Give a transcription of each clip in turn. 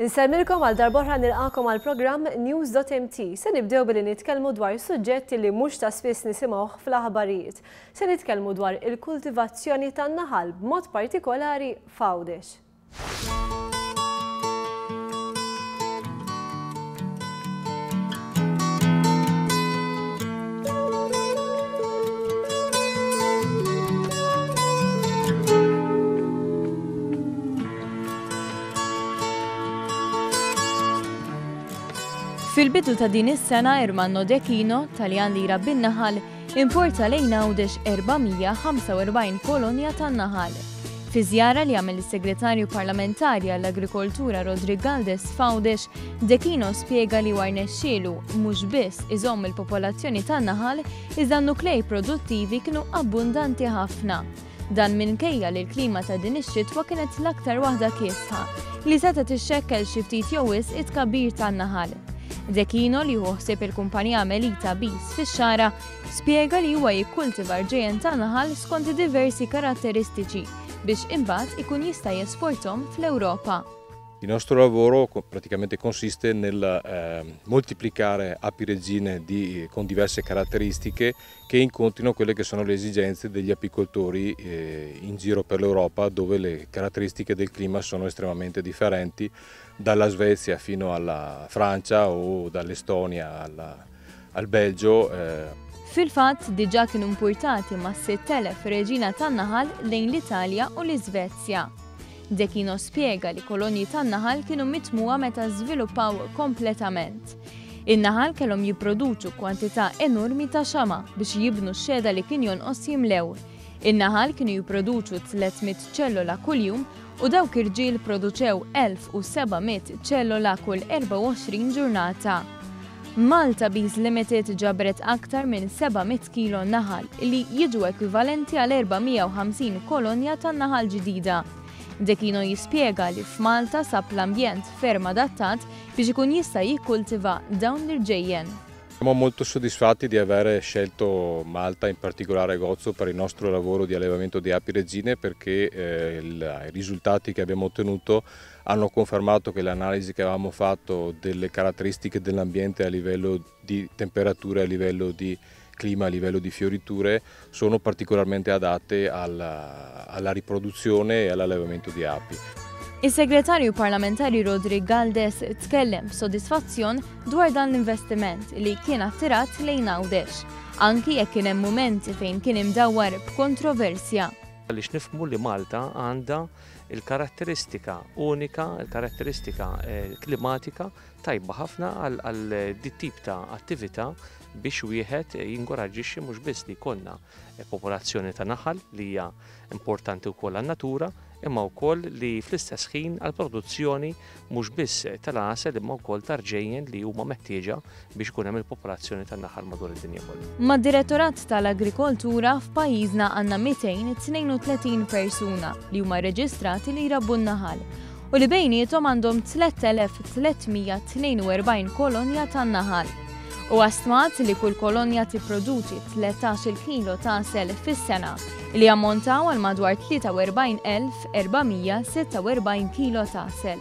Nissemmilkom għal darbohra nilqakom għal programm News.Mt. Se nibdew billi nitkellmu dwar suġġetti li mhux ta' spiss nisimgħuh fl-aħbarijiet. Se nitkellmu dwar il-kultivazzjoni tan-naħal b'mod partikolari f'Għawdex. Fil-bidu ta' din is-sena Ermanno Dekino, Taljan li jrabbi n-naħal, importa lejn Għawdex 445 kolonja tan-naħal. Fi żjara li għamel is-Segretarju Parlamentari għall-Agrikoltura Għalkemm f'Għawdex, Dekino spjega li war nexxielu mhux biss iżomm il-popolazzjoni tan-naħal iżda n-nuklei produttivi kienu abbundanti ħafna. Dan minkejja li l-klima ta' din ix-xitwa kienet l-aktar waħda kiesħa li setgħet ixxekkel xi ftit jew wisq it-tkabbir tan-naħal. Dekino li ħsieb il-kumpanija Melita Bis fix-xara spjega li huwa jikkultiva rġejjen tan-naħal skont diversi karatteristiċi biex imbagħad ikun jista' jesporthom fl-Ewropa. Il nostro lavoro praticamente consiste nel moltiplicare api regine con diverse caratteristiche che incontrino quelle che sono le esigenze degli apicoltori in giro per l'Europa, dove le caratteristiche del clima sono estremamente differenti, dalla Svezia fino alla Francia o dall'Estonia al Belgio. Fil-fatt diġà kienu importati ma' 6,000 reġina tan-naħal lejn l-Italja u l-Iżvezja. Dekino spjega li kolonji tan-naħal kienu mitmuwa meta żviluppaw kompletament. In-naħal kellhom jipproduċu kwantità enormi ta' xama biex jibnu x-xeda li kien jonqos jimlew. In-naħal kienu jipproduċu 300 ċellola kuljum u dawk irġiel produċew 1700 ċellola kull 24 ġurnata. Malta Bees Limited ġabret aktar minn 700 kilo naħal li jiġu ekwivalenti għal 450 kolonja tan-naħal ġdida. Dekino jispjega li f'Malta sab l-ambjent ferm adattat biex ikun jista' jikkultiva dawn l-rġejjen. Siamo molto soddisfatti di aver scelto Malta, in particolare Gozzo, per il nostro lavoro di allevamento di api regine perché i risultati che abbiamo ottenuto hanno confermato che le analisi che avevamo fatto delle caratteristiche dell'ambiente a livello di temperature, a livello di clima, a livello di fioriture sono particolarmente adatte alla riproduzione e all'allevamento di api. Is-Segretarju Parlamentari Għawdex tkellem b'sodisfazzjon dwar dan l-investiment li kien attirat lejn Għawdex, anki jekk kien hemm mumenti fejn kien imdawwar b'kontroversja. Għaliex nifhmu li Malta għandha il-karatteristika unika, il-karatteristika klimatika tajba ħafna għal dit tip ta' attività biex wieħed jinkoraġġixxi mhux biss li jkollna popolazzjoni ta' naħal li hija importanti wkoll għan-natura, imma wkoll li fl-istess ħin għall produzzjoni mhux biss tal-għasel imma wkoll ta' rġejjen li huma meħtieġa biex ikun hemm il-popolazzjoni tan-naħal madwar id-dinja kollha. Mad-Direttorat tal-Agrikoltura f'pajjiżna għandna 232 persuna li huma reġistrati li jrabbu n-naħal u li bejniethom għandhom 3342 kolonja tan-naħal. U għastmat li kull kolonja tipproduċi 13 kilo ta' sel fis-sena li ammontaw għal madwar 43,446 kilo ta' sel.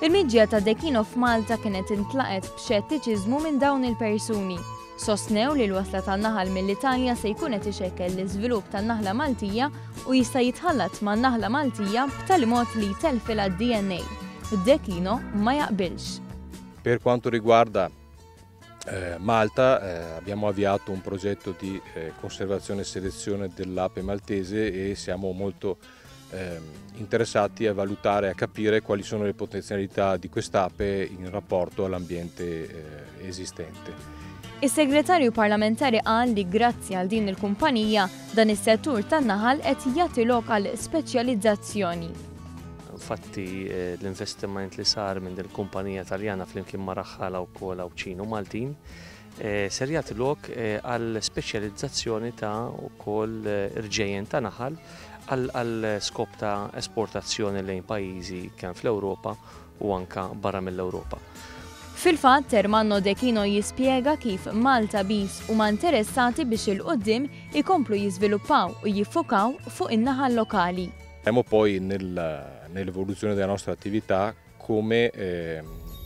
Il-miġġija ta' Dekino f'Malta kienet intlaqet b'xettiċiżmu minn dawn il-persuni. Sostnew li l-wasla tan-naħal mill-Italja se jkun qed ixekkel l-iżvilupp tan-naħla Maltija u jista' jitħallat man-naħla Maltija b'tali mod li jtelfilha d-DNA. Dekino ma jaqbilx. Per quanto riguarda Malta abbiamo avviato un progetto di conservazione e selezione dell'ape maltese e siamo molto interessati a valutare e a capire quali sono le potenzialità di quest'ape in rapporto all'ambiente esistente. Is-Segretarju Parlamentari qal li grazzi għal din il-kumpanija dan is-settur tan-naħal qed jagħti lok għal speċjalizzazzjoni. Infatti l-investiment li sar minn din il-kumpanija Taljana flimkien ma' raħħala wkoll Awċin u Maltin ser jagħti lok għal speċjalizzazzjoni ta' wkoll rġejjen ta' naħal għal skop ta' esportazzjoni lejn pajjiżi kemm fl-Ewropa u anke barra mill-Ewropa. Fil-fatt Ermanno Dekino jispjega kif Malta Bees huma interessati biex il-qudiem ikomplu jiżviluppaw u jiffokaw fuq in-naħal lokali. Siamo poi nell'evoluzione della nostra attività come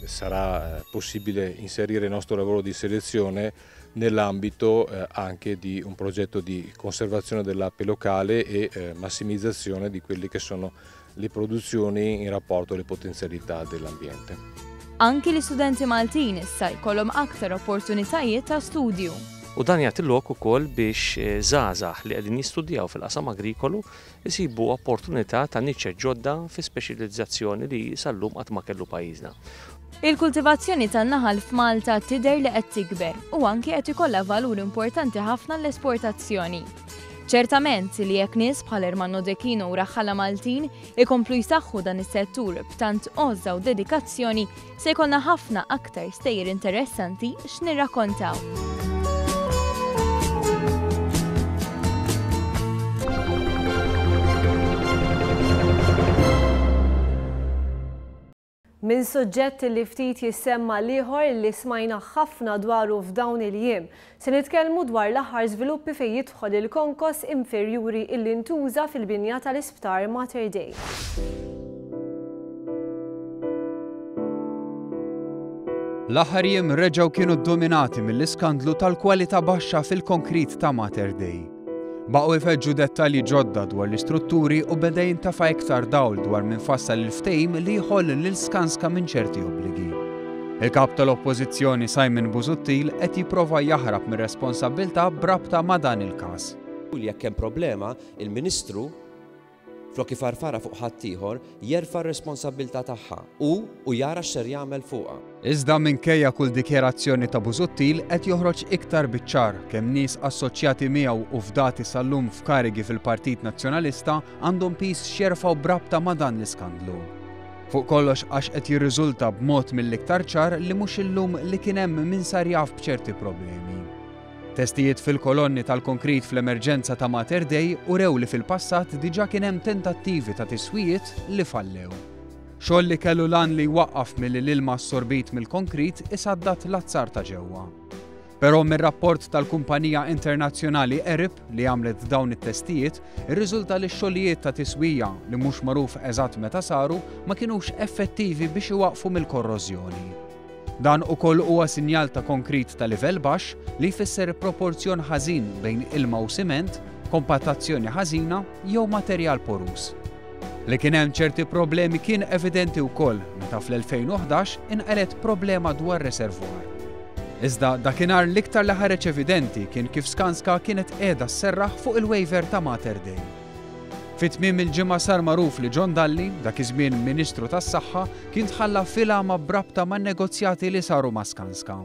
sarà possibile inserire il nostro lavoro di selezione nell'ambito anche di un progetto di conservazione dell'ape locale e massimizzazione di quelle che sono le produzzjoni in rapporto alle potenzialità dell-ambjent. Anki l-istudenti Maltin issa jkollhom aktar opportunitajiet ta' studju. U dan jagħti lok ukoll biex żgħażagħ li qegħdin jistudjaw fil-qasam agrikolu jsibu opportunità ta' niċċe ġodda fi speċjalizzazzjoni li sal-lum qatt ma kellu pajjiżna. Il-kultivazzjoni tan-naħal f'Malta tidher li qed tikber u anke qed ikollha valur importanti ħafna l-esportazzjoni. ċertament li jekk nies bħal Ermanno Dekino u raħħala Maltin ikomplu jsaħħu dan is-settur b'tant għoża u dedikazzjoni se jkollna ħafna aktar stejjer interessanti x'nirrakkontaw. Min suġġett li ftit jissemma liħor li smajna ħafna dwaru f'dawn il-jiem. Se nitkellmu dwar l-aħħar żviluppi fejn jidħol il-konkos inferjuri illi ntuża fil-binja tal-isptar Mater Dei. L-aħħar jiem reġgħu kienu ddominati mill-iskandlu tal-kwalità baxxa fil-konkrit ta' Mater Dei. Baqgħu jfeġġu dettalji ġodda dwar l-istrutturi u beda jintafa' iktar dawl dwar min fassal il-ftehim li jħoll lil Skanska minn ċerti obbligi. Il-kap tal-Oppożizzjoni Simon Busuttil qed jipprova jaħrab mir-responsabbiltà brabta ma' dan il-każ. Jekk hemm problema, il-Ministru flok ifarfara fuq ħadd ieħor jerfa' r-responsabbiltà tagħha u jara x'ser jagħmel fuqha. Iżda minkejja kull dikjerazzjoni ta' Busuttil qed joħroġ iktar biċ-ċar kemm nies assoċjati miegħu u fdati sal-lum f'karigi fil-Partit Nazzjonalista għandhom piż xjerfgħu brabta ma' dan l-iskandlu. Fuq kollox għax qed jirriżulta b'mod mill-iktar ċar li mhux illum li kien hemm min sar jaf b'ċerti problemi. Testijiet fil-kolonni tal-konkrit fl-emerġenza ta' Mater Dei urew li fil-passat diġà kien hemm tentattivi ta' tiswijiet li fallew. Xogħol li kellu lan li jwaqqaf milli l-ilma assorbit mill-konkrit isaddat l-azzar ta' ġewwa. Però mir-rapport tal-kumpanija internazzjonali ERIP li għamlet dawn it-testijiet, irriżulta li x-xogħlijiet ta' tiswija li mhux magħruf eżatt meta saru ma kinux effettivi biex iwaqfu mill-korrożjoni. Dan ukoll huwa sinjal ta' konkrit ta' livell baxx li jfisser proporzjon ħażin bejn ilma u siment, kompattazzjoni ħażina jew materjal porus. Li kien hemm ċerti problemi kien evidenti wkoll meta fl-2011 inqalet problema dwar reservwar. Iżda dakinhar l-iktar li ħareġ evidenti kien kif Skanska kienet qiegħda sserraħ fuq il-waiver ta' Mater Dei. Fit-tmiem il-ġimgħa sar magħruf li John Dalli, dak iż-żmien Ministru tas-Saħħa, kien tħalla filama brabta man-negozjati li saru ma' Skanska.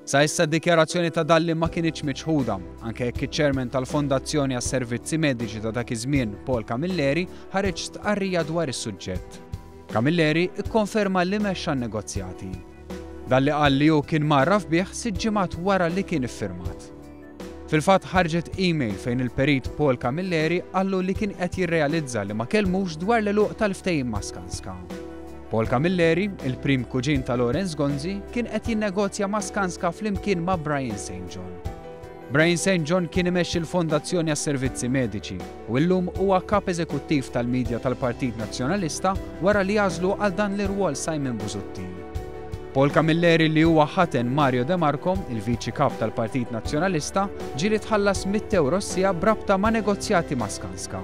Sa issa d-dikjarazzjoni ta' Dalli ma kienx miċħuda, anke jekk iċ-ċermen tal-Fondazzjoni għas-Servizzi Mediċi ta' dak iż-żmien Paul Camilleri ħareġ stqarrija dwar is-suġġett. Camilleri ikkonferma li mexxa n-negozjati. Dalli qal li hu kien marraf bih 6 ġimgħat wara li kien iffirmat. Fil-fatt ħarġet email fejn il-perit Paul Camilleri qallu li kien qed jirrealizza li ma kellmux dwar l-eluq tal-ftehim ma' Skanska. Paul Camilleri, il-prim kuġin ta' Lawrence Gonzi, kien qed jinnegozja ma' Skanska flimkien ma' Brian St. John. Brian St. John kien imexxi l-Fondazzjoni għas-Servizzi Mediċi u llum huwa kap eżekuttiv tal-Midja tal-Partit Nazzjonalista wara li jażlu għal dan l-irwol Simon Busuttil. Paul Camilleri li huwa ħaten Mario De Marco, il-viċi kap tal-Partit Nazzjonalista, ġieli tħallas 100 euro sija brabta ma' negozjati ma' Skanska.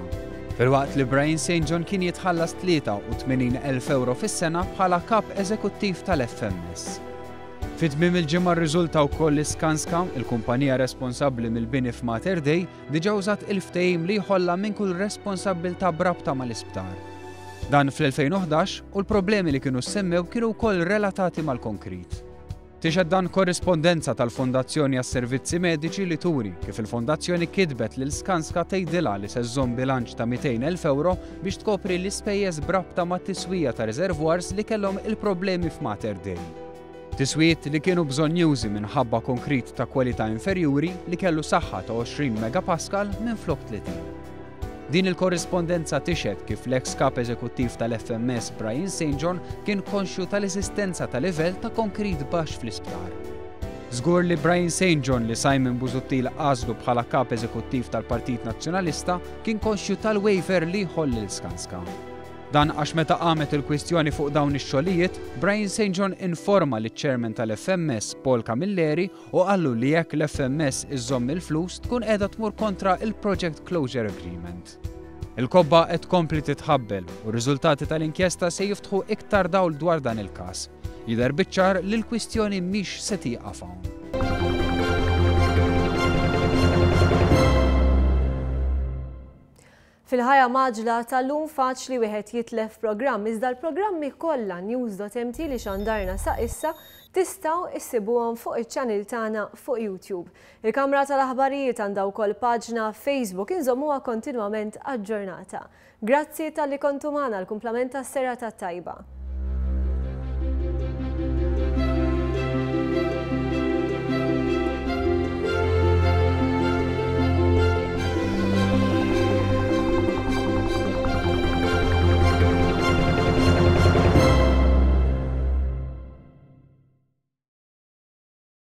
Filwaqt li Brian St. John kien jitħallas 83,000 euro fis-sena bħala kap eżekuttiv tal-FMS. Fit-tmiem il-ġimgħa rriżulta wkoll li Skanska, il-kumpanija responsabbli mill-bini f'Mater Dei, diġà użat il-ftehim li jħollha minn kull responsabbiltà brabta mal-isptar. Dan fl-2011 u l-problemi li kienu semmew kienu wkoll relatati mal-konkrit. Tixed dan korrispondenza tal-Fondazzjoni għas-Servizzi Mediċi li turi kif il-Fondazzjoni kitbet lil Skanska tgħidilha li se żżomm bilanċ ta' 200,000 euro biex tkopri l-ispejjeż brabta mat-tiswija ta' reservoirs li kellhom il-problemi f'Mater Dei. Tiswijiet li kienu bżonjużi minħabba konkrit ta' kwalità inferjuri li kellu saħħa ta' 20 megapascal minn flok 30. Din il-korrispondenza tixed kif l-ex kap eżekuttiv tal-FMS Brian St. John kien konxju tal-esistenza ta' livell ta' konkrit baxx fl-isptar. Żgur li Brian St. John li Simon Busuttil għażlu bħala kap eżekuttiv tal-Partit Nazzjonalista kien konxju tal-waiver li jħoll lil Skanska. Dan għax meta qamet il-kwistjoni fuq dawn ix-xogħlijiet, Brian St. John informa liċ-chairman tal-FMS Paul Camilleri u qallu li jekk l-FMS iżomm il-flus tkun qiegħda tmur kontra il-Project Closure Agreement. Il-kobba qed tkompli titħabbel u r-riżultati tal-inkjesta se jiftħu iktar dawl dwar dan il-każ. Jidher biċ-ċar li l-kwistjoni mhix se tieqaf hawn. Fil-ħajja maġla tal-lum faċli wieħed jitlef programm, iżda l-programmi kollha News.Mt li xandarna sa issa tistgħu issibuhom fuq iċ-channel tagħna fuq YouTube. Il-Kamra tal-Aħbarijiet għandha wkoll paġna Facebook inżommuha kontinwament aġġornata. Grazzi tal-li kontu magħna l-kumplament tas-serata tajba.